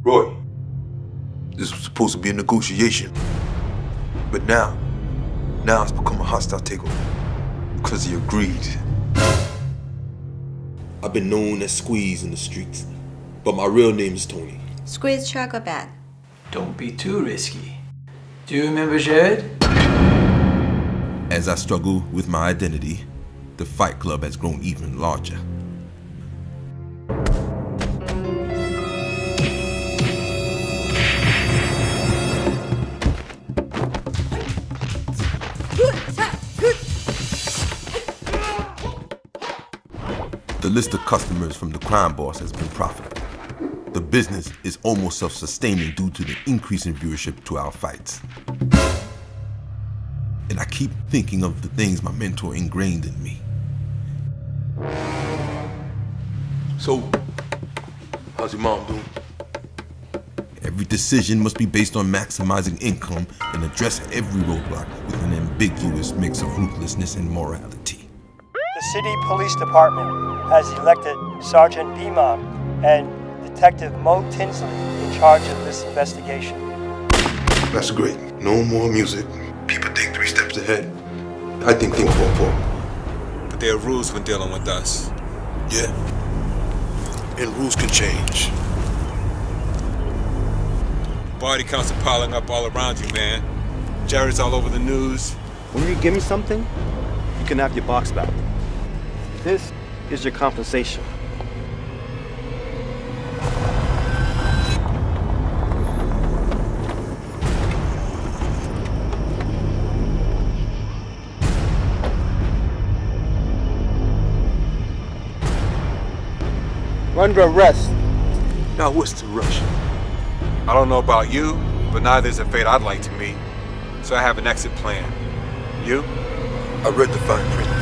Roy, this was supposed to be a negotiation. But now it's become a hostile takeover because of your greed. I've been known as Squeeze in the streets, but my real name is Tony. Squeeze truck or bad? Don't be too risky. Do you remember Jared? As I struggle with my identity, the Fight Club has grown even larger. The list of customers from the crime boss has been profitable. The business is almost self-sustaining due to the increase in viewership to our fights. And I keep thinking of the things my mentor ingrained in me. So, how's your mom doing? Every decision must be based on maximizing income and address every roadblock with an ambiguous mix of ruthlessness and morality. The City Police Department has elected Sergeant Beamon and Detective Mo Tinsley in charge of this investigation. That's great. No more music. People think 3 steps ahead. I think 4. But there are rules when dealing with us. Yeah. And rules can change. Body counts are piling up all around you, man. Jared's all over the news. When you give me something, you can have your box back. This is your compensation. We're under arrest. Now what's the rush? I don't know about you, but neither is a fate I'd like to meet. So I have an exit plan. You? I read the fine print.